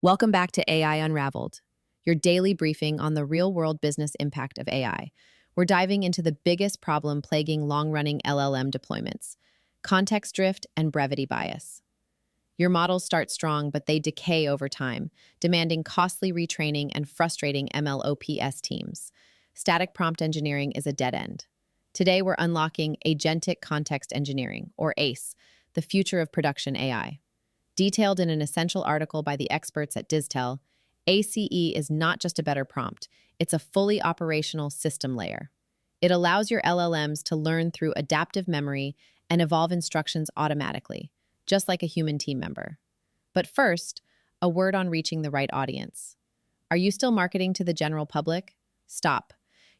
Welcome back to AI Unraveled, your daily briefing on the real-world business impact of AI. We're diving into the biggest problem plaguing long-running LLM deployments: context drift and brevity bias. Your models start strong, but they decay over time, demanding costly retraining and frustrating MLOps teams. Static prompt engineering is a dead end. Today, we're unlocking Agentic Context Engineering, or ACE, the future of production AI. Detailed in an essential article by the experts at Diztel, ACE is not just a better prompt, it's a fully operational system layer. It allows your LLMs to learn through adaptive memory and evolve instructions automatically, just like a human team member. But first, a word on reaching the right audience. Are you still marketing to the general public? Stop.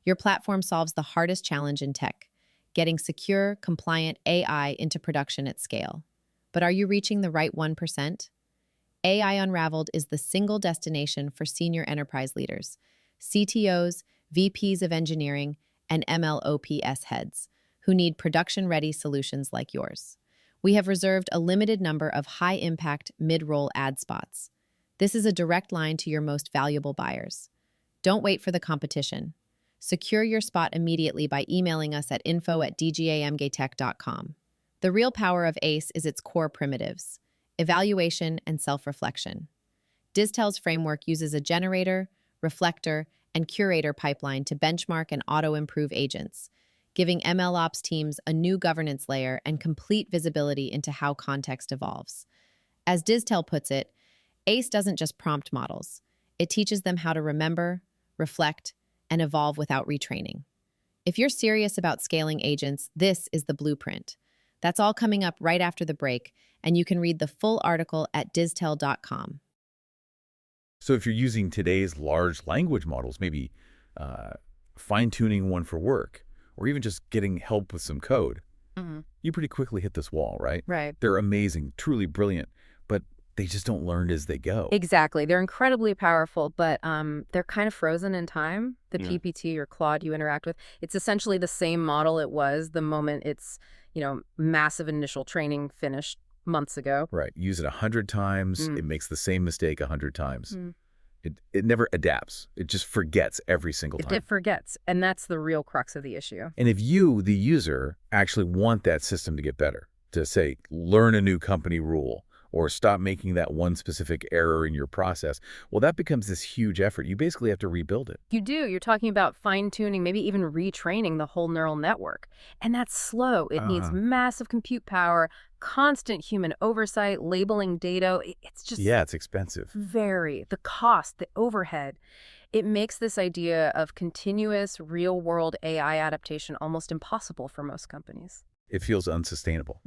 Your platform solves the hardest challenge in tech: getting secure, compliant AI into production at scale. But are you reaching the right 1%? AI Unraveled is the single destination for senior enterprise leaders, CTOs, VPs of engineering, and MLOps heads who need production-ready solutions like yours. We have reserved a limited number of high-impact mid-roll ad spots. This is a direct line to your most valuable buyers. Don't wait for the competition. Secure your spot immediately by emailing us at info@dgamgatech.com. The real power of ACE is its core primitives: evaluation and self-reflection. Diztel's framework uses a generator, reflector, and curator pipeline to benchmark and auto-improve agents, giving MLOps teams a new governance layer and complete visibility into how context evolves. As Diztel puts it, ACE doesn't just prompt models. It teaches them how to remember, reflect, and evolve without retraining. If you're serious about scaling agents, this is the blueprint. That's all coming up right after the break, and you can read the full article at diztel.com. So if you're using today's large language models, maybe fine-tuning one for work, or even just getting help with some code, you pretty quickly hit this wall, right? Right. They're amazing, truly brilliant, but they just don't learn as they go. Exactly. They're incredibly powerful, but they're kind of frozen in time. The Yeah. PPT or Claude you interact with, it's essentially the same model it was the moment its, massive initial training finished months ago. Right. Use it 100 times, it makes the same mistake 100 times. It never adapts. It just forgets every single time. It forgets, and that's the real crux of the issue. And if you, the user, actually want that system to get better, to say, learn a new company rule, or stop making that one specific error in your process, well, that becomes this huge effort. You basically have to rebuild it. You do. You're talking about fine-tuning, maybe even retraining the whole neural network. And that's slow. It needs massive compute power, constant human oversight, labeling data. It's just... Yeah, it's expensive. Very. The cost, the overhead. It makes this idea of continuous real-world AI adaptation almost impossible for most companies. It feels unsustainable.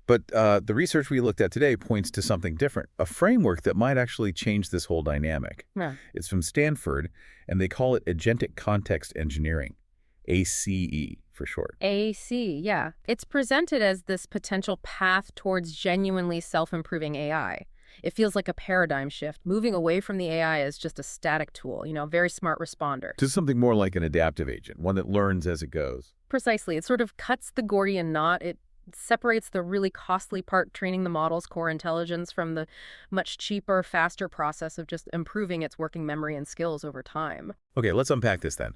But the research we looked at today points to something different, a framework that might actually change this whole dynamic. Yeah. It's from Stanford, and they call it Agentic Context Engineering, ACE for short. ACE, yeah. It's presented as this potential path towards genuinely self-improving AI. It feels like a paradigm shift, moving away from the AI as just a static tool, a very smart responder. To something more like an adaptive agent, one that learns as it goes. Precisely. It sort of cuts the Gordian knot. It separates the really costly part, training the model's core intelligence, from the much cheaper, faster process of just improving its working memory and skills over time. Okay, let's unpack this then.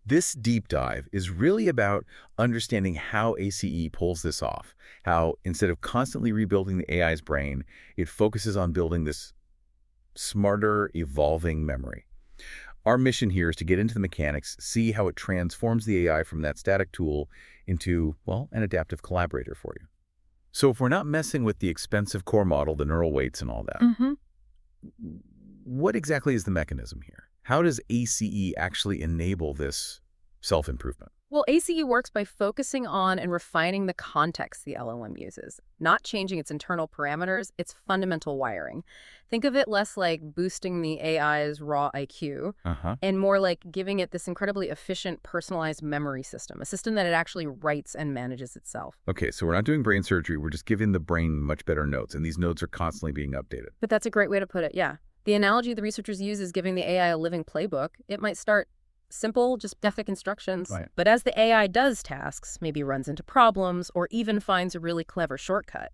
This deep dive is really about understanding how ACE pulls this off, how instead of constantly rebuilding the AI's brain, it focuses on building this smarter, evolving memory. Our mission here is to get into the mechanics, see how it transforms the AI from that static tool into, well, an adaptive collaborator for you. So if we're not messing with the expensive core model, the neural weights and all that, what exactly is the mechanism here? How does ACE actually enable this self-improvement? Well, ACE works by focusing on and refining the context the LLM uses, not changing its internal parameters, its fundamental wiring. Think of it less like boosting the AI's raw IQ and more like giving it this incredibly efficient, personalized memory system, a system that it actually writes and manages itself. Okay, so we're not doing brain surgery. We're just giving the brain much better notes, and these notes are constantly being updated. But that's a great way to put it, yeah. The analogy the researchers use is giving the AI a living playbook. It might start simple, just specific instructions. Right. But as the AI does tasks, maybe runs into problems, or even finds a really clever shortcut,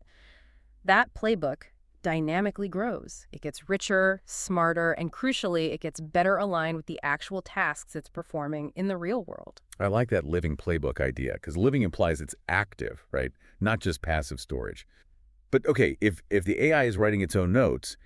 that playbook dynamically grows. It gets richer, smarter, and crucially, it gets better aligned with the actual tasks it's performing in the real world. I like that living playbook idea, because living implies it's active, right? Not just passive storage. But okay, if the AI is writing its own notes,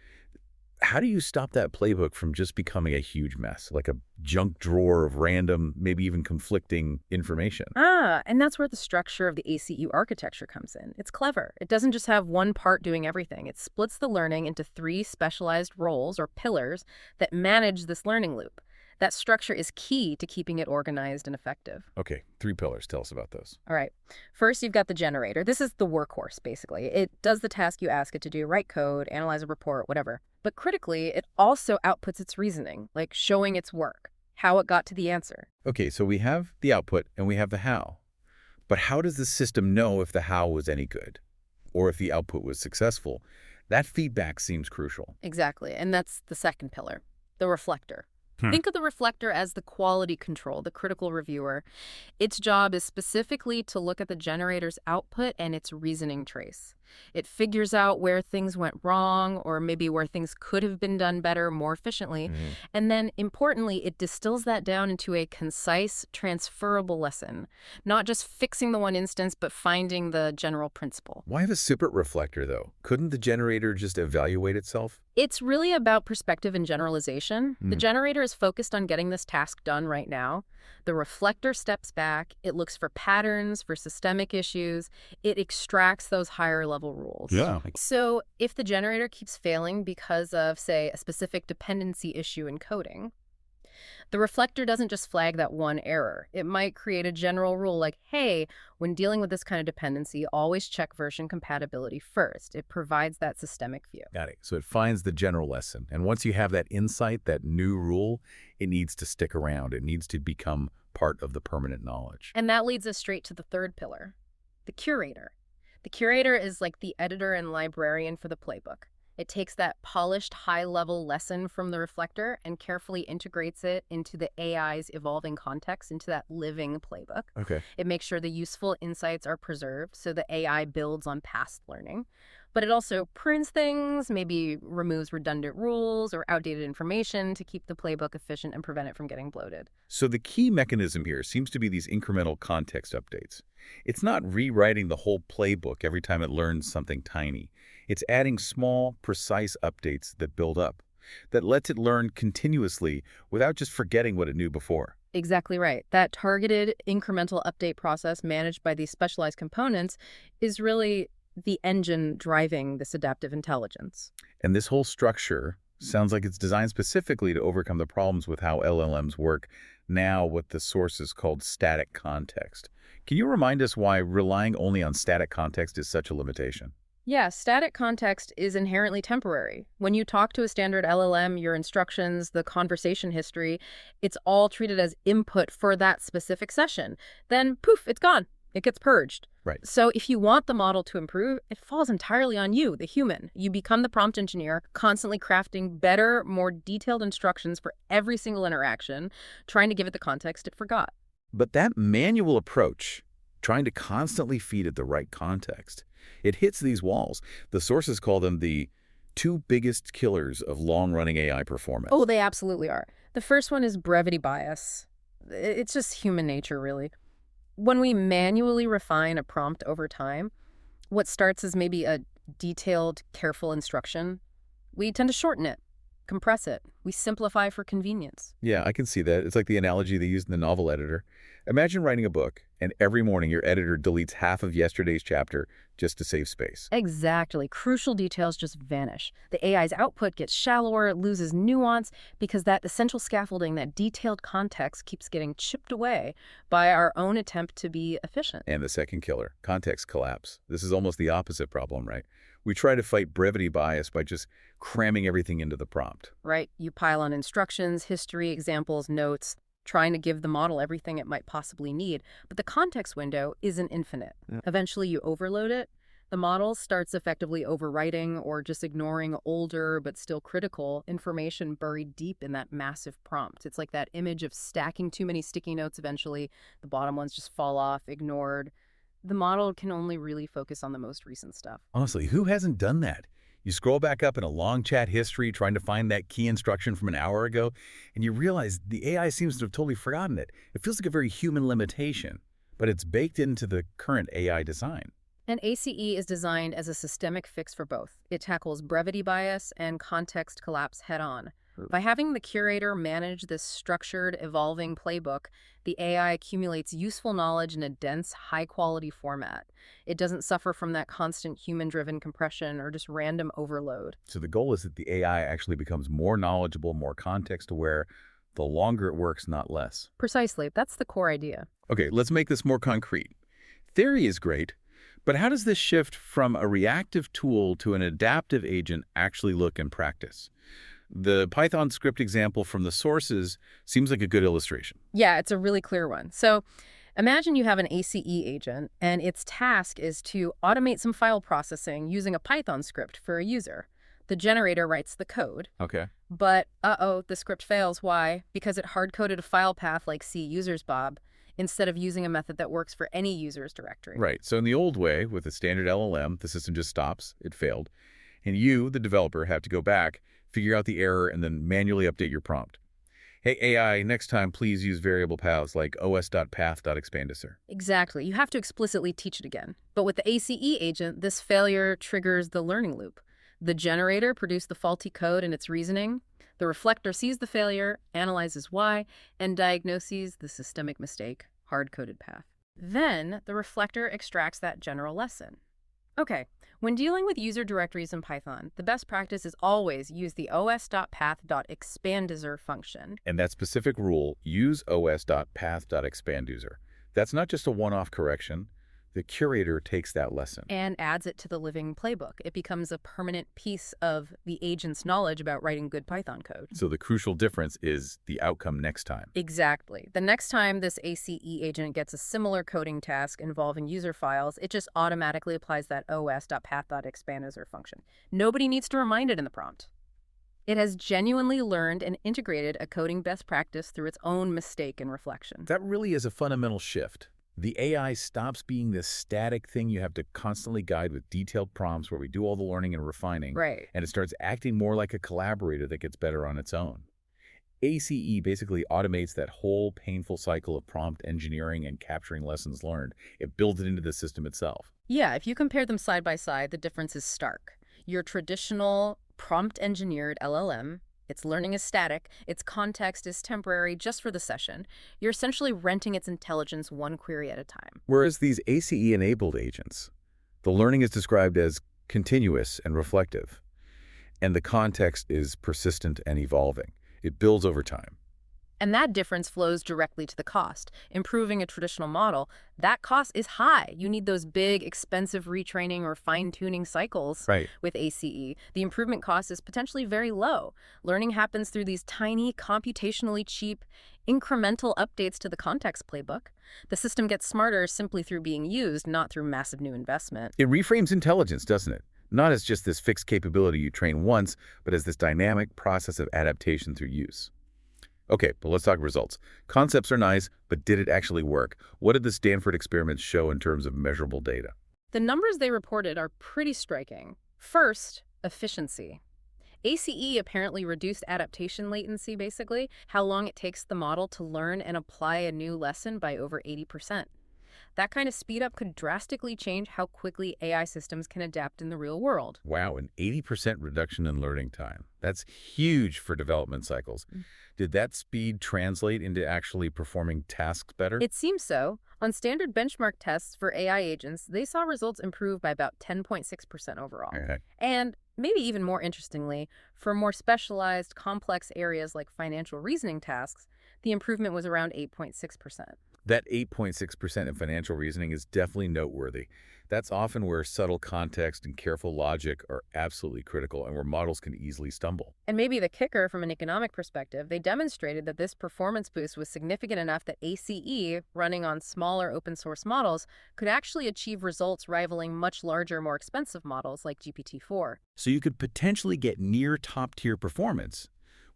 how do you stop that playbook from just becoming a huge mess, like a junk drawer of random, maybe even conflicting information? And that's where the structure of the ACU architecture comes in. It's clever. It doesn't just have one part doing everything. It splits the learning into 3 specialized roles or pillars that manage this learning loop. That structure is key to keeping it organized and effective. Okay, 3 pillars. Tell us about those. All right. First, you've got the generator. This is the workhorse, basically. It does the task you ask it to do, write code, analyze a report, whatever. But critically, it also outputs its reasoning, like showing its work, how it got to the answer. Okay, so we have the output and we have the how. But how does the system know if the how was any good or if the output was successful? That feedback seems crucial. Exactly. And that's the second pillar, the reflector. Think of the reflector as the quality control, the critical reviewer. Its job is specifically to look at the generator's output and its reasoning trace. It figures out where things went wrong or maybe where things could have been done better, more efficiently. And then, importantly, it distills that down into a concise, transferable lesson. Not just fixing the one instance, but finding the general principle. Why have a separate reflector, though? Couldn't the generator just evaluate itself? It's really about perspective and generalization. The generator is focused on getting this task done right now. The reflector steps back. It looks for patterns, for systemic issues. It extracts those higher level rules. Yeah. So if the generator keeps failing because of, say, a specific dependency issue in coding, the reflector doesn't just flag that one error. It might create a general rule like, hey, when dealing with this kind of dependency, always check version compatibility first. It provides that systemic view. Got it. So it finds the general lesson. And once you have that insight, that new rule, it needs to stick around. It needs to become part of the permanent knowledge. And that leads us straight to the third pillar, the curator. The curator is like the editor and librarian for the playbook. It takes that polished, high-level lesson from the reflector and carefully integrates it into the AI's evolving context, into that living playbook. Okay. It makes sure the useful insights are preserved so the AI builds on past learning. But it also prunes things, maybe removes redundant rules or outdated information to keep the playbook efficient and prevent it from getting bloated. So the key mechanism here seems to be these incremental context updates. It's not rewriting the whole playbook every time it learns something tiny. It's adding small, precise updates that build up, that lets it learn continuously without just forgetting what it knew before. Exactly right. That targeted incremental update process managed by these specialized components is really the engine driving this adaptive intelligence. And this whole structure sounds like it's designed specifically to overcome the problems with how LLMs work now what the source is called static context. Can you remind us why relying only on static context is such a limitation? Yeah, static context is inherently temporary. When you talk to a standard LLM, your instructions, the conversation history, it's all treated as input for that specific session. Then, poof, it's gone. It gets purged. Right. So if you want the model to improve, it falls entirely on you, the human. You become the prompt engineer, constantly crafting better, more detailed instructions for every single interaction, trying to give it the context it forgot. But that manual approach, trying to constantly feed it the right context, it hits these walls. The sources call them the 2 biggest killers of long-running AI performance. Oh, they absolutely are. The first one is brevity bias. It's just human nature, really. When we manually refine a prompt over time, what starts as maybe a detailed, careful instruction, we tend to shorten it, compress it. We simplify for convenience. Yeah, I can see that. It's like the analogy they used in the novel editor. Imagine writing a book, and every morning your editor deletes half of yesterday's chapter just to save space. Exactly. Crucial details just vanish. The AI's output gets shallower, it loses nuance, because that essential scaffolding, that detailed context, keeps getting chipped away by our own attempt to be efficient. And the second killer, context collapse. This is almost the opposite problem, right? We try to fight brevity bias by just cramming everything into the prompt. Right. You pile on instructions, history, examples, notes, trying to give the model everything it might possibly need. But the context window isn't infinite. Yeah. Eventually you overload it. The model starts effectively overwriting or just ignoring older but still critical information buried deep in that massive prompt. It's like that image of stacking too many sticky notes eventually. The bottom ones just fall off, ignored. The model can only really focus on the most recent stuff. Honestly, who hasn't done that? You scroll back up in a long chat history trying to find that key instruction from an hour ago, and you realize the AI seems to have totally forgotten it. It feels like a very human limitation, but it's baked into the current AI design. And ACE is designed as a systemic fix for both. It tackles brevity bias and context collapse head-on. By having the curator manage this structured, evolving playbook, the AI accumulates useful knowledge in a dense, high-quality format. It doesn't suffer from that constant human-driven compression or just random overload. So the goal is that the AI actually becomes more knowledgeable, more context-aware, the longer it works, not less. Precisely. That's the core idea. Okay, let's make this more concrete. Theory is great, but how does this shift from a reactive tool to an adaptive agent actually look in practice? The Python script example from the sources seems like a good illustration. Yeah, it's a really clear one. So imagine you have an ACE agent, and its task is to automate some file processing using a Python script for a user. The generator writes the code. Okay. But, the script fails. Why? Because it hard-coded a file path like C users Bob instead of using a method that works for any user's directory. Right. So in the old way, with a standard LLM, the system just stops. It failed. And you, the developer, have to go back, figure out the error, and then manually update your prompt. Hey, AI, next time, please use variable paths like os.path.expandiser. Exactly. You have to explicitly teach it again. But with the ACE agent, this failure triggers the learning loop. The generator produced the faulty code in its reasoning. The reflector sees the failure, analyzes why, and diagnoses the systemic mistake, hard-coded path. Then, the reflector extracts that general lesson. Okay, when dealing with user directories in Python, the best practice is always use the os.path.expandiser function. And that specific rule, use os.path.expandiser. That's not just a one-off correction. The curator takes that lesson And adds it to the living playbook. It becomes a permanent piece of the agent's knowledge about writing good Python code. So the crucial difference is the outcome next time. Exactly. The next time this ACE agent gets a similar coding task involving user files, it just automatically applies that os.path.expandiser function. Nobody needs to remind it in the prompt. It has genuinely learned and integrated a coding best practice through its own mistake and reflection. That really is a fundamental shift. The AI stops being this static thing you have to constantly guide with detailed prompts where we do all the learning and refining. Right. And it starts acting more like a collaborator that gets better on its own. ACE basically automates that whole painful cycle of prompt engineering and capturing lessons learned. It builds it into the system itself. Yeah, if you compare them side by side, the difference is stark. Your traditional prompt-engineered LLM, its learning is static, its context is temporary just for the session. You're essentially renting its intelligence one query at a time. Whereas these ACE-enabled agents, the learning is described as continuous and reflective, and the context is persistent and evolving. It builds over time. And that difference flows directly to the cost. Improving a traditional model, that cost is high. You need those big, expensive retraining or fine-tuning cycles. Right. With ACE. The improvement cost is potentially very low. Learning happens through these tiny, computationally cheap, incremental updates to the context playbook. The system gets smarter simply through being used, not through massive new investment. It reframes intelligence, doesn't it? Not as just this fixed capability you train once, but as this dynamic process of adaptation through use. Okay, but let's talk results. Concepts are nice, but did it actually work? What did the Stanford experiments show in terms of measurable data? The numbers they reported are pretty striking. First, efficiency. ACE apparently reduced adaptation latency, basically, how long it takes the model to learn and apply a new lesson by over 80%. That kind of speed up could drastically change how quickly AI systems can adapt in the real world. Wow, an 80% reduction in learning time. That's huge for development cycles. Did that speed translate into actually performing tasks better? It seems so. On standard benchmark tests for AI agents, they saw results improve by about 10.6% overall. Okay. And maybe even more interestingly, for more specialized, complex areas like financial reasoning tasks, the improvement was around 8.6%. That 8.6% in financial reasoning is definitely noteworthy. That's often where subtle context and careful logic are absolutely critical and where models can easily stumble. And maybe the kicker from an economic perspective, they demonstrated that this performance boost was significant enough that ACE, running on smaller open source models, could actually achieve results rivaling much larger, more expensive models like GPT-4. So you could potentially get near top-tier performance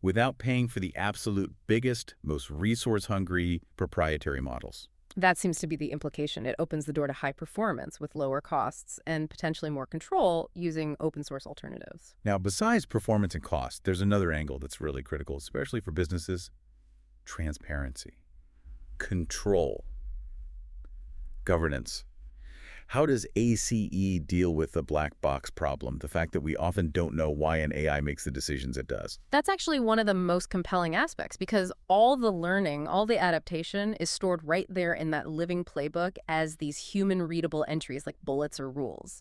without paying for the absolute biggest, most resource-hungry proprietary models. That seems to be the implication. It opens the door to high performance with lower costs and potentially more control using open source alternatives. Now, besides performance and cost, there's another angle that's really critical, especially for businesses: transparency, control, governance. How does ACE deal with the black box problem, the fact that we often don't know why an AI makes the decisions it does? That's actually one of the most compelling aspects because all the learning, all the adaptation is stored right there in that living playbook as these human-readable entries like bullets or rules.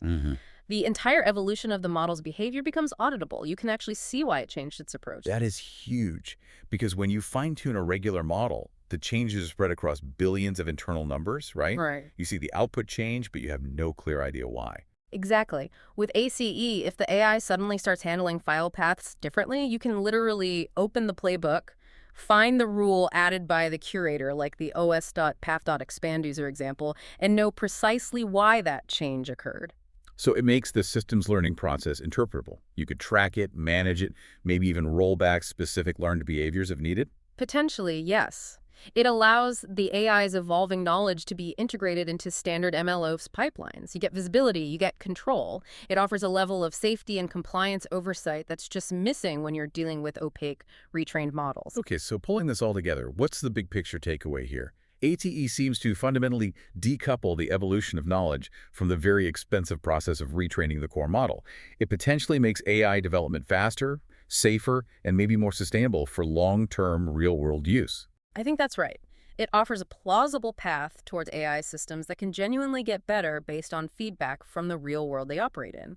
The entire evolution of the model's behavior becomes auditable. You can actually see why it changed its approach. That is huge, because when you fine-tune a regular model, the changes are spread across billions of internal numbers, right? Right. You see the output change, but you have no clear idea why. Exactly. With ACE, if the AI suddenly starts handling file paths differently, you can literally open the playbook, find the rule added by the curator, like the os.path.expand user example, and know precisely why that change occurred. So it makes the systems learning process interpretable. You could track it, manage it, maybe even roll back specific learned behaviors if needed. Potentially, yes. It allows the AI's evolving knowledge to be integrated into standard MLOps pipelines. You get visibility, you get control. It offers a level of safety and compliance oversight that's just missing when you're dealing with opaque, retrained models. Okay, so pulling this all together, what's the big picture takeaway here? ATE seems to fundamentally decouple the evolution of knowledge from the very expensive process of retraining the core model. It potentially makes AI development faster, safer, and maybe more sustainable for long-term real-world use. I think that's right. It offers a plausible path towards AI systems that can genuinely get better based on feedback from the real world they operate in.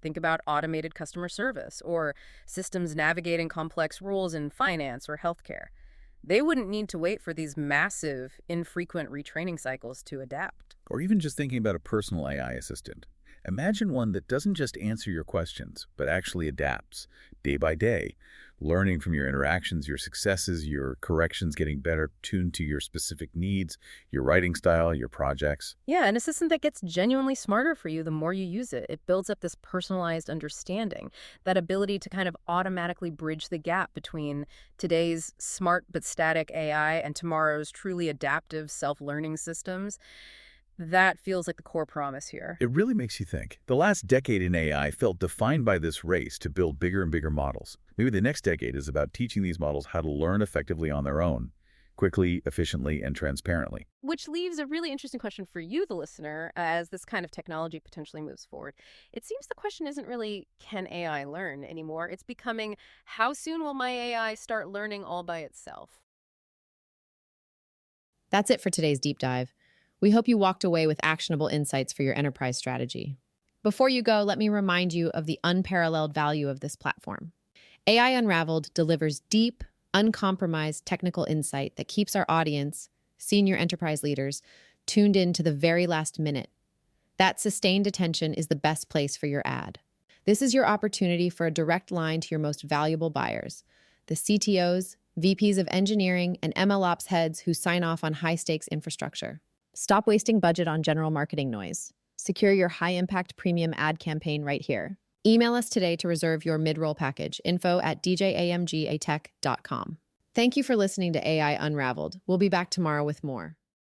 Think about automated customer service or systems navigating complex rules in finance or healthcare. They wouldn't need to wait for these massive, infrequent retraining cycles to adapt. Or even just thinking about a personal AI assistant. Imagine one that doesn't just answer your questions, but actually adapts day by day, learning from your interactions, your successes, your corrections, getting better tuned to your specific needs, your writing style, your projects. Yeah, an assistant that gets genuinely smarter for you the more you use it. It builds up this personalized understanding, that ability to kind of automatically bridge the gap between today's smart but static AI and tomorrow's truly adaptive self-learning systems. That feels like the core promise here. It really makes you think. The last decade in AI felt defined by this race to build bigger and bigger models. Maybe the next decade is about teaching these models how to learn effectively on their own, quickly, efficiently, and transparently. Which leaves a really interesting question for you, the listener, as this kind of technology potentially moves forward. It seems the question isn't really, can AI learn anymore? It's becoming, how soon will my AI start learning all by itself? That's it for today's deep dive. We hope you walked away with actionable insights for your enterprise strategy. Before you go, let me remind you of the unparalleled value of this platform. AI Unraveled delivers deep, uncompromised technical insight that keeps our audience, senior enterprise leaders, tuned in to the very last minute. That sustained attention is the best place for your ad. This is your opportunity for a direct line to your most valuable buyers, the CTOs, VPs of engineering, and MLOps heads who sign off on high-stakes infrastructure. Stop wasting budget on general marketing noise. Secure your high-impact premium ad campaign right here. Email us today to reserve your mid-roll package, info@djamgatech.com. Thank you for listening to AI Unraveled. We'll be back tomorrow with more.